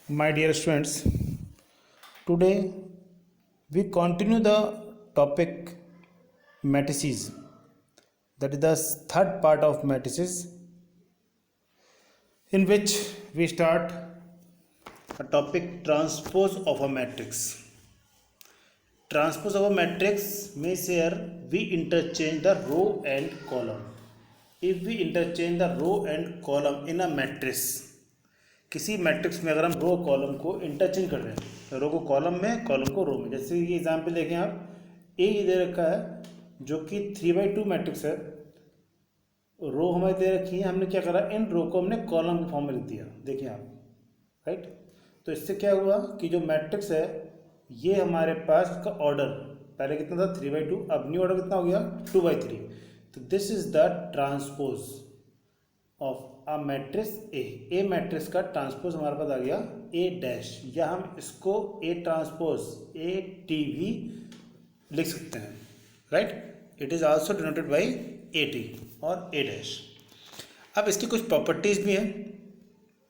My dear students, today we continue the topic matrices. That is the third part of matrices, in which we start a topic transpose of a matrix. Transpose of a matrix means here we interchange the row and column. If we interchange the row and column in a matrix, किसी matrix में अगर हम row column को interchange कर रहे हैं, रो को column में, कॉलम को रो में, जैसे ये एग्जांपल देखें आप, ए दे रखा है जो कि 3/2 मैट्रिक्स है, रो हमें दे रखी है, हमने क्या करा, इन रो को हमने कॉलम के फॉर्म में लिख दिया, देखिए आप, राइट। तो इससे क्या हुआ कि जो मैट्रिक्स है ये हमारे पास का ऑर्डर पहले कितना था 3/2, अब न्यू ऑर्डर कितना हो गया 2/3। तो this is the transpose of a matrix A matrix का ट्रांसपोज हमारे पास आ गया ए डैश, या हम इसको ए ट्रांसपोज ए टी भी लिख सकते हैं, right. It is also denoted by A T और ए डैश। अब इसकी कुछ प्रॉपर्टीज भी हैं,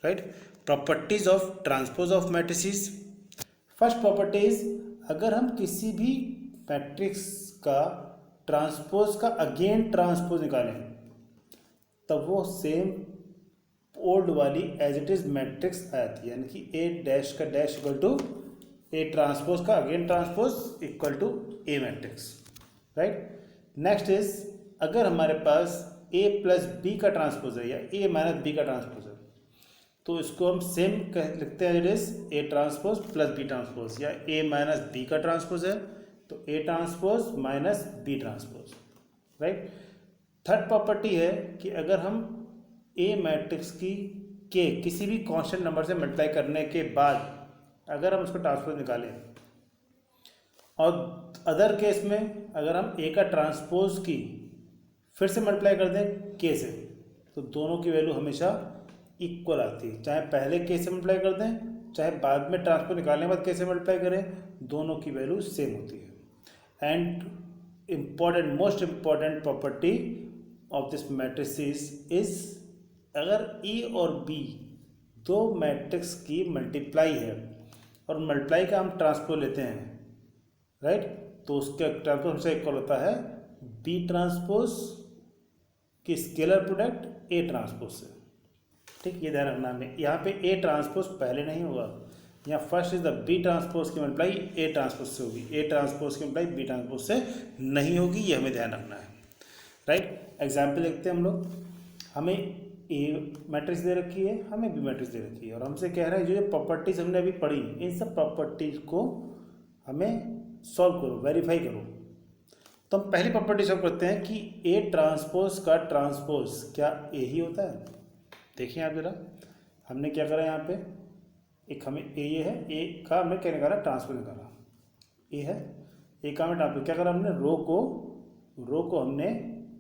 right. Properties of transpose of matrices. First properties, अगर हम किसी भी मैट्रिक्स का ट्रांसपोज का अगेन ट्रांसपोज निकालें तब वो सेम ओल्ड वाली एज इट इज मैट्रिक्स आती है, यानी कि ए डैश का dash equal to A transpose का again transpose equal to A matrix, right. Next is, अगर हमारे पास ए प्लस बी का ट्रांसपोज है या ए माइनस बी का ट्रांसपोज है तो इसको हम सेम लिखते हैं, it is A transpose plus B transpose, या ए माइनस बी का ट्रांसपोज है तो ए transpose minus B transpose, right. Third property है कि अगर हम ए मैट्रिक्स की के किसी भी कांस्टेंट नंबर से मल्टीप्लाई करने के बाद अगर हम उसको ट्रांसपोज निकालें, और अदर केस में अगर हम ए का ट्रांसपोज की फिर से मल्टीप्लाई कर दें के से, तो दोनों की वैल्यू हमेशा इक्वल आती है, चाहे पहले के से मल्टीप्लाई कर दें चाहे बाद में ट्रांसपोज निकालने के बाद के से मल्टीप्लाई करें, दोनों की वैल्यू सेम होती है। And important, most important property of this matrices is, अगर ए और बी दो मैट्रिक्स की मल्टीप्लाई है और मल्टीप्लाई का हम ट्रांसपोज लेते हैं, राइट, तो उसका ट्रांसपोज हमसे इक्वल होता है बी ट्रांसपोज की स्केलर प्रोडक्ट ए ट्रांसपोज से, ठीक। ये ध्यान रखना हमें, यहाँ पे ए ट्रांसपोज पहले नहीं होगा, यहाँ first is the B transpose की मल्टीप्लाई ए ट्रांसपोज से होगी, ए ट्रांसपोज की मल्टीप्लाई बी ट्रांसपोज से नहीं होगी, ये हमें ध्यान रखना है, राइट। एग्जाम्पल देखते हैं हम लोग, हमें ए मैट्रिक्स दे रखी है, हमें बी मैट्रिक्स दे रखी है, और हमसे कह रहा है जो प्रॉपर्टीज हमने अभी पढ़ी इन सब प्रॉपर्टीज को हमें सॉल्व करो, वेरीफाई करो। तो हम पहली प्रॉपर्टी सॉल्व करते हैं कि ए ट्रांसपोज का ट्रांसपोज क्या ए ही होता है। देखिए आप जरा, हमने क्या करा यहाँ पे, एक हमें ए ये है, ए का हमने क्या निकाला, ट्रांसपोज निकाला, ए है, ए का हमें ट्रांसपोज क्या करा, हमने रो को हमने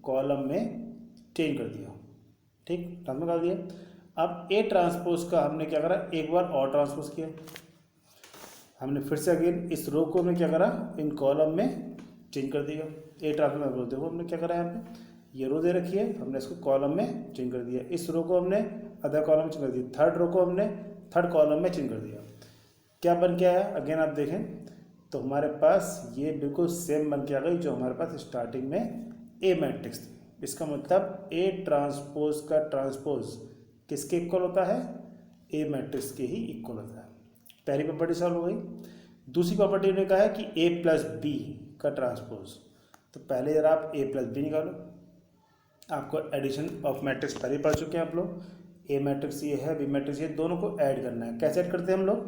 कॉलम में चेंज कर दिया, ठीक, ट्रांसपोज कर दिया। अब ए ट्रांसपोज का हमने क्या करा, एक बार और ट्रांसपोज किया, हमने फिर से अगेन इस रो को हमने क्या करा, इन कॉलम में चेंज कर दिया, ए ट्रांसपोज। देखो हमने क्या करा, यहाँ पे ये रो दे रखी है, हमने इसको कॉलम में चेंज कर दिया, इस रो को हमने अदर कॉलम में चेंज कर दिया, थर्ड रो को हमने थर्ड कॉलम में चेंज कर दिया। क्या बन के आया, अगेन आप देखें तो हमारे पास ये बिल्कुल सेम बन के आ गई जो हमारे पास स्टार्टिंग में ए मैट्रिक्स थी। इसका मतलब ए ट्रांसपोज का ट्रांसपोज किसके इक्वल होता है, ए मैट्रिक्स के ही इक्वल होता है। पहली प्रॉपर्टी सॉल्व हो गई। दूसरी प्रॉपर्टी ने कहा है कि ए प्लस बी का ट्रांसपोज, तो पहले जरा आप ए प्लस बी निकालो, आपको एडिशन ऑफ मैट्रिक्स पहले पढ़ चुके हैं आप लोग, ए मैट्रिक्स ये है, बी मैट्रिक्स ये, दोनों को ऐड करना है। कैसे ऐड करते हैं हम लोग,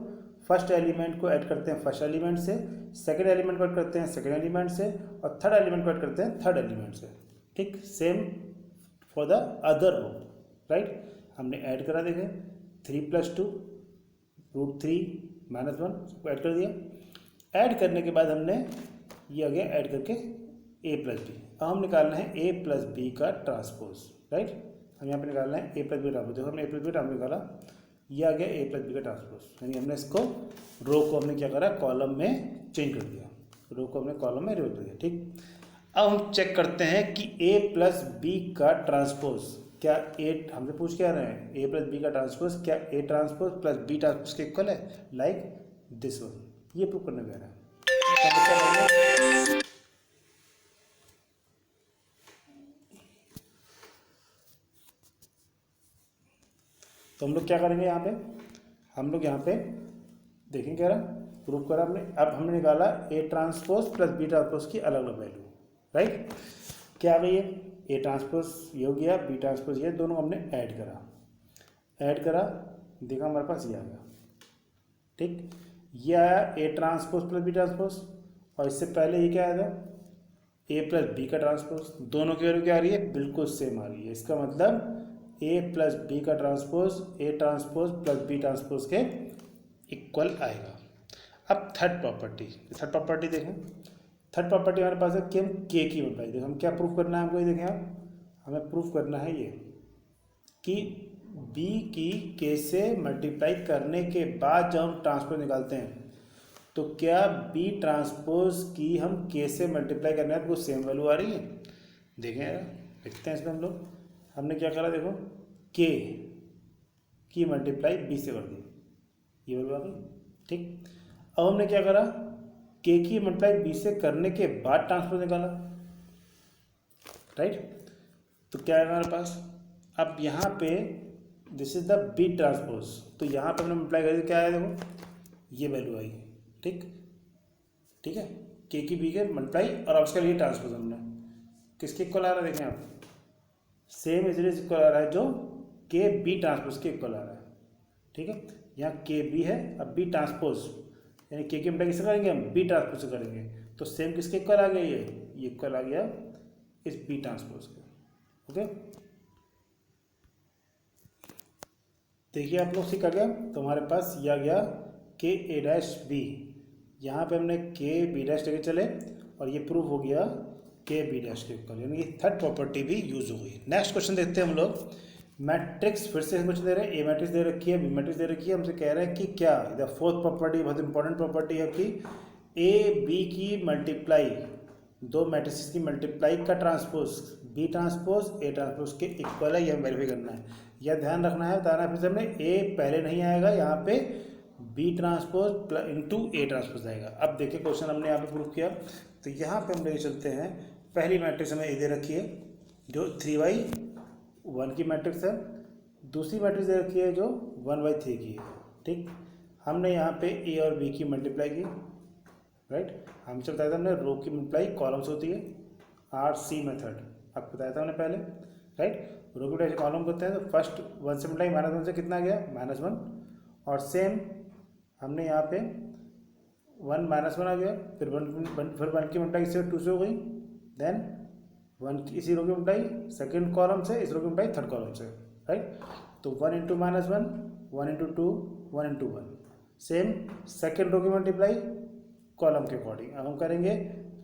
फर्स्ट एलिमेंट को ऐड करते हैं फर्स्ट एलिमेंट से, सेकंड एलिमेंट को ऐड करते हैं सेकंड एलिमेंट से, और थर्ड एलिमेंट को ऐड करते हैं थर्ड एलिमेंट से, ठीक। Same for the other row, right. हमने ऐड करा, देखें 3 + 2 √3 - 1 को ऐड कर दिया। ऐड करने के बाद हमने ये आगे ऐड करके ए प्लस बी, अब हम निकालना है ए प्लस बी का ट्रांसपोज, राइट। हम यहाँ पे निकालना है ए प्लस बी ट्रांसपोज। देखो हमने ए प्लस बी ट्रांसपोज निकाला, ये आ गया ए प्लस बी का ट्रांसपोज, यानी हमने इसको रो को हमने क्या करा, कॉलम में चेंज कर दिया, रो को हमने कॉलम में रिवर्स कर दिया, ठीक। अब हम चेक करते हैं कि ए प्लस बी का ट्रांसपोज क्या ए हमसे पूछ क्या रहे हैं, ए प्लस बी का ट्रांसपोज क्या A transpose plus B transpose के इक्वल है, लाइक दिस वन, ये प्रूव करने कह रहा है। तो हम लोग क्या करेंगे यहाँ पे, हम लोग यहाँ पे देखेंगे कह रहा प्रूव करा हमने। अब हमने निकाला A transpose plus B transpose की अलग अलग वैल्यू, राइट। क्या आ गई है, ए ट्रांसपोज ये हो गया, बी ट्रांसपोज ये, दोनों हमने ऐड करा, देखा हमारे पास ये आ गया, ठीक। ये आया A transpose plus B transpose, और इससे पहले ये क्या आया था, ए प्लस बी का ट्रांसपोज। दोनों की वैल्यू क्या आ रही है, बिल्कुल सेम आ रही है। इसका मतलब ए प्लस बी का transpose A transpose plus B transpose के इक्वल आएगा। अब थर्ड प्रॉपर्टी देखें। थर्ड प्रॉपर्टी हमारे पास है कि हम के की मल्टीप्लाई, देखो हम क्या प्रूफ करना है हमको, ये देखें आप, हमें प्रूफ करना है ये कि बी की के से मल्टीप्लाई करने के बाद जब हम ट्रांसपोज निकालते हैं तो क्या बी ट्रांसपोज की हम के से मल्टीप्लाई करने हैं तो सेम वैल्यू आ रही है। देखें यार, लिखते हैं इसमें हम लोग, हमने क्या करा, देखो के की मल्टीप्लाई बी से कर दी, ये वैल्यू आ गई, ठीक। अब हमने क्या करा, के की मल्टीप्लाई बी से करने के बाद ट्रांसपोज निकाला, राइट। तो क्या है हमारे पास, अब यहाँ पे this is the B transpose, तो यहाँ पे हमने मल्टीप्लाई कर दी, क्या है देखो ये वैल्यू आई, ठीक है, के की बी के मल्टीप्लाई और अब उसका लिए ट्रांसपोज हमने किसके इक्वल आ रहा है, देखें आप सेम इज इक्वल आ रहा है जो के बी ट्रांसपोज के इक्वल आ रहा है, ठीक है। यहाँ के बी है, अब बी ट्रांसपोज यानी के की मल्टीप्लाई किससे करेंगे हम, बी ट्रांसपोज से करेंगे, तो सेम किसके इक्वल आ गया, ये इक्वल आ गया इस बी ट्रांसपोज के, ओके। देखिए आप लोग सीख आ गया, तो हमारे पास ये आ गया के ए डैश बी, यहाँ पे हमने के बी डैश लेके चले और ये प्रूफ हो गया के बी डैश के इक्वल, यानी कि थर्ड प्रॉपर्टी भी यूज हो गई। नेक्स्ट क्वेश्चन देखते हैं हम लोग। मैट्रिक्स फिर से कुछ दे रहे हैं, ए मैट्रिक्स दे रखी है, बी मैट्रिक्स दे रखी है, हमसे कह रहे हैं कि क्या द फोर्थ प्रॉपर्टी बहुत इंपॉर्टेंट प्रॉपर्टी है कि ए बी की मल्टीप्लाई, दो मैट्रिक्स की मल्टीप्लाई का transpose B transpose A transpose के इक्वल है, यह हमें वेरीफाई करना है, यह ध्यान रखना है। बताना फिर से हमने ए पहले नहीं आएगा, यहाँ पे B transpose into A transpose आएगा। अब देखिए क्वेश्चन हमने यहाँ पे प्रूव किया, तो यहाँ पे हम लेके चलते हैं, पहली मैट्रिक्स हमें ए दे रखी है जो 3/1 की मैट्रिक्स है, दूसरी मैट्रिक्स दे रखी है जो 1/3 की है, ठीक। हमने यहाँ पे ए और बी की मल्टीप्लाई की, राइट। हमसे बताया था हमने रो की मल्टीप्लाई कॉलम से होती है, RC मेथड आपको बताया था हमने पहले, राइट। रो की मल्टीप्लाई कॉलम करते हैं तो फर्स्ट 1 से मल्टीप्लाई -1 से कितना गया -1, और सेम हमने यहाँ पे 1 -1 आ गया, फिर 1 की मल्टीप्लाई इससे 2 से हो गई, देन 1 की इसी रो की मल्टीप्लाई सेकंड कॉलम से, इस रो की मल्टीप्लाई थर्ड कॉलम से, राइट। तो 1 × -1 1 × 2 1 × 1, सेम सेकेंड रो की मल्टीप्लाई कॉलम के अकॉर्डिंग। अब हम करेंगे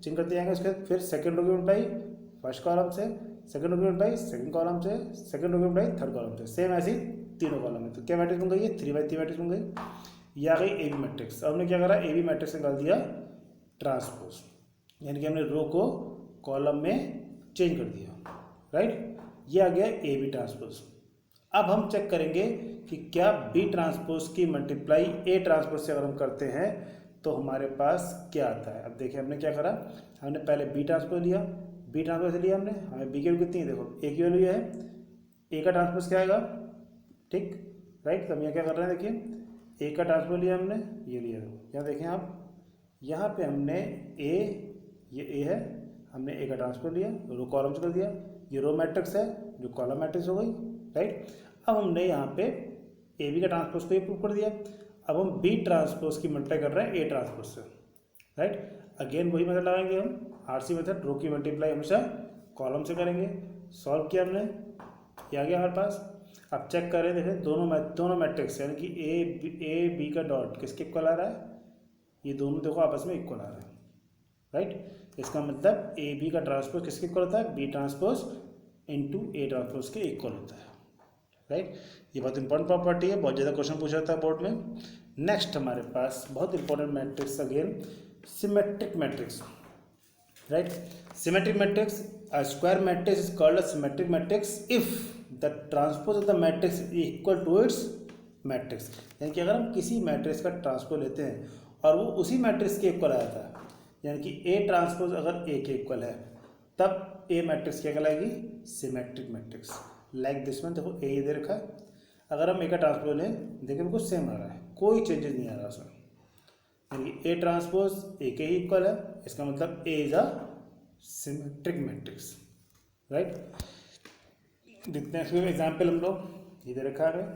चेंज करते जाएंगे, उसके फिर सेकेंड रो की मल्टीप्लाई फर्स्ट कॉलम से, सेकेंड रो की मल्टीप्लाई सेकेंड कॉलम से, सेकेंड रो की मल्टीप्लाई थर्ड कॉलम से, सेम ऐसी तीनों कॉलम में। तो क्या मैट्रिक्स बन गई है, 3/3 मैट्रिक्स बन गई। ये आ गई ए बी मैट्रिक्स। अब हमने क्या करा, ए बी मैट्रिक्स निकाल दिया ट्रांसपोज, यानी कि हमने रो को कॉलम में चेंज कर दिया, राइट। ये आ गया ए बी ट्रांसपोज। अब हम चेक करेंगे कि क्या बी ट्रांसपोज की मल्टीप्लाई ए ट्रांसपोज से अगर हम करते हैं तो हमारे पास क्या आता है। अब देखिए हमने क्या करा, हमने पहले बी ट्रांसपोज लिया, बी ट्रांसपोज से लिया हमने, हमें बी की वैल्यू कितनी है, देखो ए की वैल्यू है, ए का ट्रांसपोज क्या आएगा, ठीक, राइट। तो हम यहाँ क्या कर रहे हैं, देखिए ए का ट्रांसपोज लिया हमने, ये लिया, यहाँ देखें आप, यहाँ पे हमने ए, ये ए है, हमने ए का ट्रांसपोज लिया, रो कॉलम से कर दिया, ये रो मैट्रिक्स है जो कॉलम मैट्रिक्स हो गई, राइट। अब हमने यहाँ पे ए बी का ट्रांसपोज को ये प्रूव कर दिया। अब हम बी ट्रांसपोज की मल्टीप्लाई कर रहे हैं ए ट्रांसपोज से, राइट। अगेन वही मेथड लगाएंगे हम, RC मेथड, रो की मल्टीप्लाई हमेशा कॉलम से करेंगे। सॉल्व किया हमने, ये आ गया हमारे पास। अब चेक करें, देखें दोनों मैट्रिक्स यानी कि ए बी का डॉट किसके इक्वल आ रहा है, ये दोनों देखो आपस में इक्वल आ रहा है, राइट। इसका मतलब ए बी का ट्रांसपोज किसके इक्वल होता है, B transpose into A transpose के इक्वल होता है, राइट। ये बहुत इंपॉर्टेंट प्रॉपर्टी है, बहुत ज़्यादा क्वेश्चन पूछा जाता है बोर्ड में। नेक्स्ट हमारे पास बहुत important matrix, again symmetric matrix, right. Symmetric matrix, a square matrix is called a symmetric matrix if the transpose of the matrix equal to its matrix, यानी कि अगर हम किसी मैट्रिक्स का ट्रांसपोज लेते हैं और वो उसी मैट्रिक्स के इक्वल आता है, यानी कि ए ट्रांसपोज अगर ए के इक्वल है तब ए मैट्रिक्स क्या कहलाएगी, symmetric matrix. Like this one, देखो ए दे रखा है, अगर हम ए का ट्रांसपोज लें देखिए बिल्कुल सेम आ रहा है, कोई चेंजेस नहीं आ रहा उसमें, यानी कि ए ट्रांसपोज ए के ही इक्वल है, इसका मतलब A is a symmetric matrix, right. देखते हैं इसमें एग्जाम्पल, हम लोग इधर रखा है,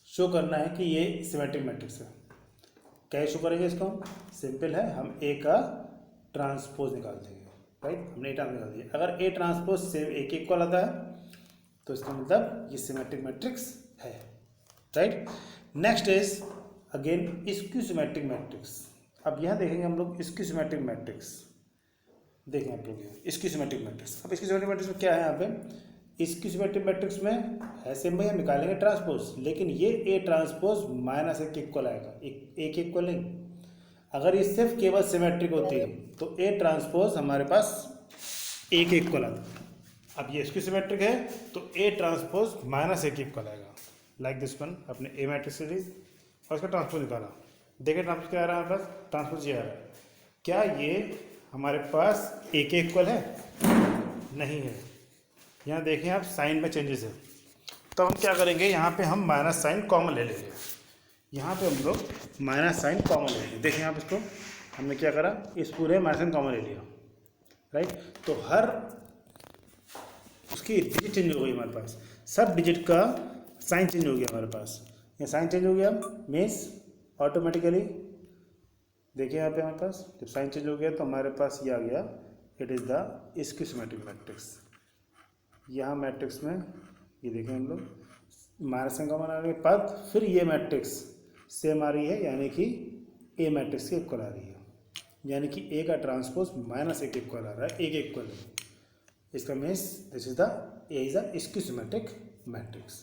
शो करना है कि ये सिमेट्रिक मैट्रिक्स है। क्या शो करेंगे इसको, सिंपल है, हम ए का ट्रांसपोज निकाल देंगे, राइट। हमने ए ट्रांसपोज निकाल दिया, अगर ए ट्रांसपोज सेम ए के इक्वल आता है तो इसका मतलब ये सिमेट्रिक मैट्रिक्स है, right. Next is again skew symmetric matrix. अब यहाँ देखेंगे हम लोग स्क्यू सिमेट्रिक मैट्रिक्स, देखें आप लोग स्क्यू सिमेट्रिक मैट्रिक्स। अब स्क्यू सिमेट्रिक मैट्रिक्स में क्या है, यहाँ पे स्क्यू सिमेट्रिक मैट्रिक्स में है सेम भाई, हम निकालेंगे ट्रांसपोज, लेकिन ये ए ट्रांसपोज माइनस ए के इक्वल आएगा, ए के इक्वल नहीं। अगर ये सिर्फ केवल सिमेट्रिक होती है तो ए ट्रांसपोज हमारे पास ए के इक्वल आता। अब ये स्क्यू सिमेट्रिक है तो ए ट्रांसपोज माइनस ए के इक्वल आएगा। लाइक दिस वन, अपने ए मैट्रिक्स से ली और इसका ट्रांसपोज निकाला, देखिए ट्रांसपोज क्या आ रहा है हमारे पास, ट्रांसपोज ये आ रहा है। क्या ये हमारे पास ए के इक्वल है, नहीं है। यहाँ देखें आप साइन में चेंजेस है, तो हम क्या करेंगे, यहाँ पे हम माइनस साइन कॉमन ले लेंगे, यहाँ पे हम लोग माइनस साइन कॉमन ले लेंगे। देखें आप इसको, हमने क्या करा, इस पूरे माइनस साइन कॉमन ले लिया, राइट। तो हर उसकी डिजिट चेंज हो गई हमारे पास, सब डिजिट का साइन चेंज हो गया हमारे पास। ये साइन चेंज हो गया मीन्स ऑटोमेटिकली, देखिए यहाँ पे हमारे पास जब साइन चेंज हो गया तो हमारे पास ये आ गया, it is the skew symmetric matrix. यहाँ मैट्रिक्स में ये देखें हम लोग माइनस साइन कॉमन आने के बाद फिर ये मैट्रिक्स सेम आ रही है, यानी कि ए मैट्रिक्स के इक्वल आ रही है, यानी कि ए का ट्रांसपोज माइनस ए के इक्वल आ रहा है, ए के इक्वल है। इसका means this is the A is the skew symmetric matrix,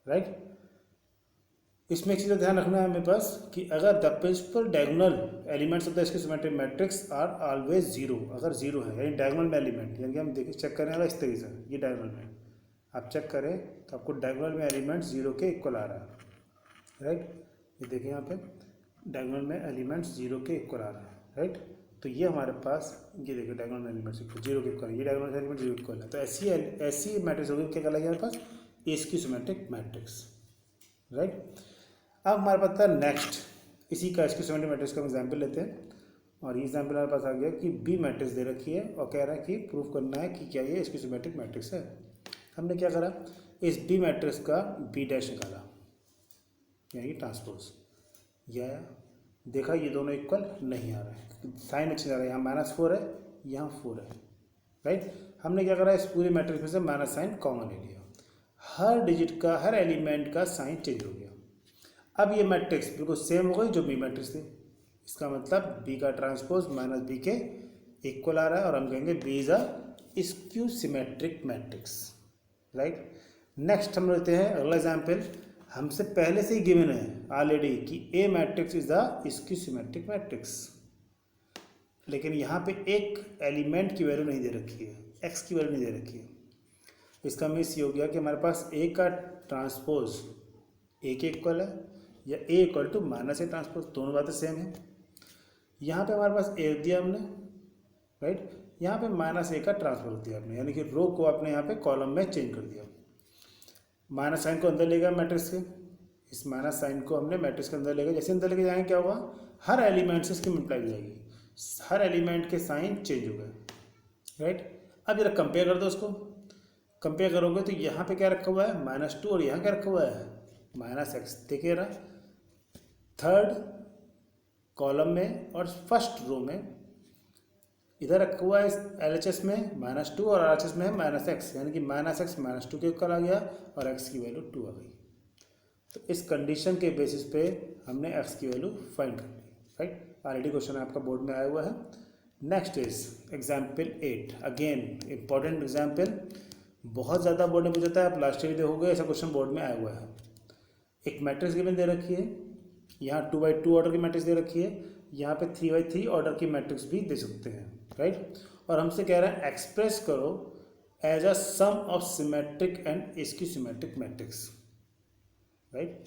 right. इसमें एक चीज़ ध्यान रखना है हमें पास कि अगर the principal diagonal elements of the skew symmetric matrix are always zero, अगर जीरो है यानी डायगोनल में एलिमेंट, यानी कि हम देखिए चेक करें अगर इस तरीके से ये डायगोनल में आप चेक करें तो आपको डायगोनल में एलिमेंट जीरो के इक्वल आ रहा है, राइट। ये देखिए यहाँ पे डायगोनल में एलिमेंट जीरो के इक्वल आ रहा है, राइट। तो ये हमारे पास ये देखिए डायगोनल में एलिमेंट जीरो के इक्वल, ये डायगोनल एलिमेंट जीरो इक्वल है, तो ऐसी मैट्रिक्स होगी क्या कहलाएगी हमारे पास, स्क्यू सिमेट्रिक मैट्रिक्स, राइट। अब हमारे पास था नेक्स्ट, इसी का स्क्यू सिमेट्रिक मैट्रिक्स का एग्जाम्पल लेते हैं, और ये एग्जाम्पल हमारे पास आ गया कि बी मैट्रिक्स दे रखी है और कह रहा है कि प्रूफ करना है कि क्या ये स्क्यू सिमेट्रिक मैट्रिक्स है। हमने क्या करा, इस बी मैट्रिक्स का बी डैश निकाला, यानी ट्रांसपोज, या देखा ये दोनों इक्वल नहीं आ रहा है, साइन अच्छी आ रहा है, यहाँ -4 है, यहाँ 4 है, राइट। हमने क्या करा, इस पूरे मैट्रिक्स में से माइनस साइन कॉमन ले लिया, हर डिजिट का हर एलिमेंट का साइन चेंज हो गया। अब ये मैट्रिक्स बिल्कुल सेम हो गई जो बी मैट्रिक्स थी, इसका मतलब बी का ट्रांसपोज माइनस बी के इक्वल आ रहा है, और हम कहेंगे B is a skew symmetric matrix, right. Next हम लेते हैं अगला एग्जाम्पल, हमसे पहले से ही गिवन है ऑलरेडी कि A matrix is the skew symmetric matrix, लेकिन यहाँ पे एक एलिमेंट की वैल्यू नहीं दे रखी है, एक्स की वैल्यू नहीं दे रखी है। इसका मीन्स ये हो गया कि हमारे पास ए का ट्रांसपोज ए के इक्वल है, या A equal to minus A transpose, दोनों बातें सेम है। यहाँ पे हमारे पास ए दिया हमने, राइट, यहाँ पे माइनस ए का ट्रांसपोज दिया आपने, यानी कि रो को आपने यहाँ पे कॉलम में चेंज कर दिया, माइनस साइन को अंदर ले गया मैट्रिक्स के, इस माइनस साइन को हमने मैट्रिक्स के अंदर ले गया, जैसे अंदर लेके जाएंगे क्या होगा, हर एलिमेंट से इसकी मल्टीप्लाई हो जाएगी, हर एलिमेंट के साइन चेंज हो गए, राइट। अब जरा कंपेयर कर दो उसको, कंपेयर करोगे तो यहाँ पे क्या रखा हुआ है -2 और यहाँ क्या रखा हुआ है -x, देखिए रहा थर्ड कॉलम में और फर्स्ट रो में इधर रखा हुआ है LHS में -2 और RHS में है -x, यानी कि -x -2 के इक्वल आ गया और x की वैल्यू 2 आ गई। तो इस कंडीशन के बेसिस पे हमने x की वैल्यू फाइंड कर ली, राइट। ऑलरेडी क्वेश्चन आपका बोर्ड में आया हुआ है। Next is example 8, again important example, बहुत ज़्यादा बोर्ड में पूछता है, आप लास्ट ईयर देखोगे ऐसा क्वेश्चन बोर्ड में आया हुआ है। एक मैट्रिक्स गिवन दे रखी है, यहाँ 2x2 ऑर्डर की मैट्रिक्स दे रखी है, यहाँ पे 3x3 ऑर्डर की मैट्रिक्स भी दे सकते हैं, राइट। और हमसे कह रहा है एक्सप्रेस करो as a sum of symmetric and skew symmetric matrix, right.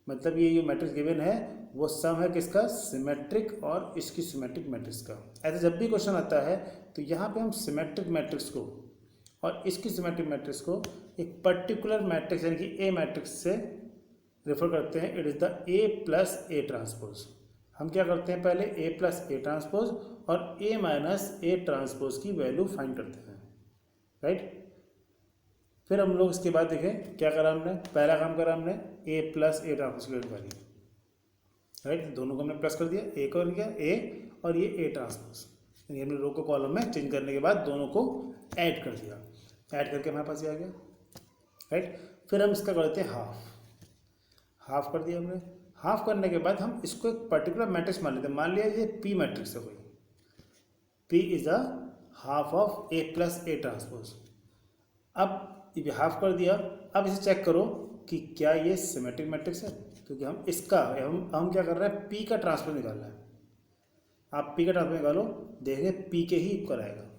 मतलब ये जो मैट्रिक्स गिवन है वो सम है किसका, सिमेट्रिक और इसकी सिमेट्रिक मैट्रिक्स का। ऐसे जब भी क्वेश्चन आता है तो यहाँ पे हम सिमेट्रिक मैट्रिक्स को और इसकी सिमेट्रिक मैट्रिक्स को एक पर्टिकुलर मैट्रिक्स यानी कि ए मैट्रिक्स से रेफर करते हैं। It is the A plus A transpose. हम क्या करते हैं, पहले ए प्लस ए ट्रांसपोज और ए माइनस ए ट्रांसपोज की वैल्यू फाइंड करते हैं, राइट। फिर हम लोग इसके बाद देखें क्या करा हमने, पहला काम करा हमने ए प्लस ए ट्रांसपोज की वैल्यू निकाली, राइट। दोनों को हमने प्लस कर दिया, ए कर दिया ए और ये ए ट्रांसपोज, यानी हमने रो को कॉलम में चेंज करने के बाद दोनों को ऐड कर दिया, ऐड करके हमारे पास ये आ गया, राइट। फिर हम इसका करते हैं हाफ कर दिया हमने। हाफ करने के बाद हम इसको एक पर्टिकुलर मैट्रिक्स मान लेते हैं। मान लिया ये पी मैट्रिक्स है कोई, P is a half of A plus A transpose. अब ये हाफ कर दिया, अब इसे चेक करो कि क्या ये सिमेट्रिक मैट्रिक्स है, क्योंकि हम इसका हम क्या कर रहे हैं, पी का ट्रांसपोज निकालना है। आप पी का ट्रांसपोज निकालो, देखेंगे पी के ही इक्वल आएगा,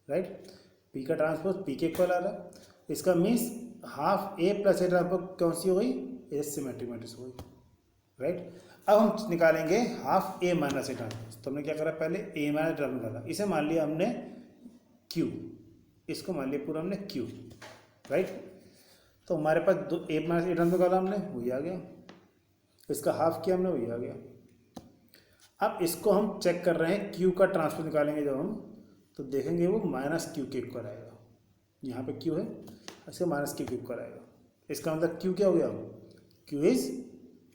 राइट। पी का ट्रांसपोज पी के इक्वल आ रहा है, इसका means half A plus A transpose कौन सी हो गई, ए सिमेट्रिक मैट्रिक्स हो गई, राइट। अब हम निकालेंगे half A minus A transpose. तो हमने क्या करा, पहले ए माइनस ट्रांसपोज निकाला, इसे मान लिया हमने क्यू, इसको मान लिया पूरा हमने क्यू, राइट। तो हमारे पास दो ए माइनस ए ट्रांसपोज निकाला हमने, वही आ गया। इसका हाफ किया हमने, वही आ गया। अब इसको हम चेक कर रहे हैं, क्यू का ट्रांसपोज निकालेंगे जब हम, तो देखेंगे वो माइनस क्यू के इक्वल आएगा। यहाँ पे क्यू है, इसका माइनस क्यू के इक्वल आएगा। इसका मतलब क्यू क्या हो गया, Q is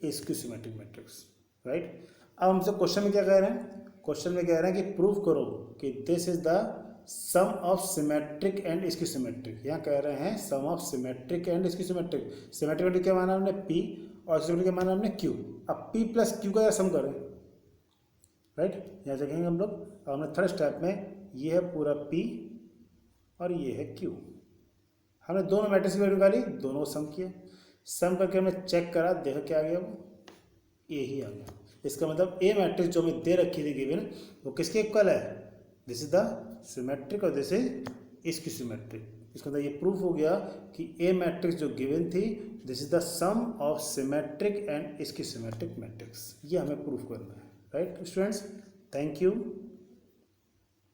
skew symmetric matrix, right. अब हमसे क्वेश्चन में क्या कह रहे हैं, क्वेश्चन में कह रहे हैं कि प्रूव करो कि this is the sum of symmetric and skew symmetric. यहाँ कह रहे हैं sum of symmetric and skew symmetric. Symmetric matrix क्या माना हमने, पी, और सिमेट्रिक क्या माना हमने, क्यू। अब पी प्लस क्यू का सम करें, राइट। यहाँ देखेंगे हम लोग, अब हमने थर्ड स्टेप में ये है पूरा पी और ये है क्यू। हमने दोनों मैट्रिक्स की वैल्यू निकाली, दोनों को सम किया, सम करके हमने चेक करा, देखा क्या आ गया, वो ए ही आ गया। इसका मतलब ए मैट्रिक्स जो हमें दे रखी थी गिवन, वो किसके इक्वल है, दिस इज द सिमेट्रिक और दिस इज इसकी सिमेट्रिक। इसका मतलब ये प्रूफ हो गया कि ए मैट्रिक्स जो गिवन थी, this is the sum of symmetric and skew symmetric matrix. ये हमें प्रूफ करना है, राइट स्टूडेंट्स। Thank you.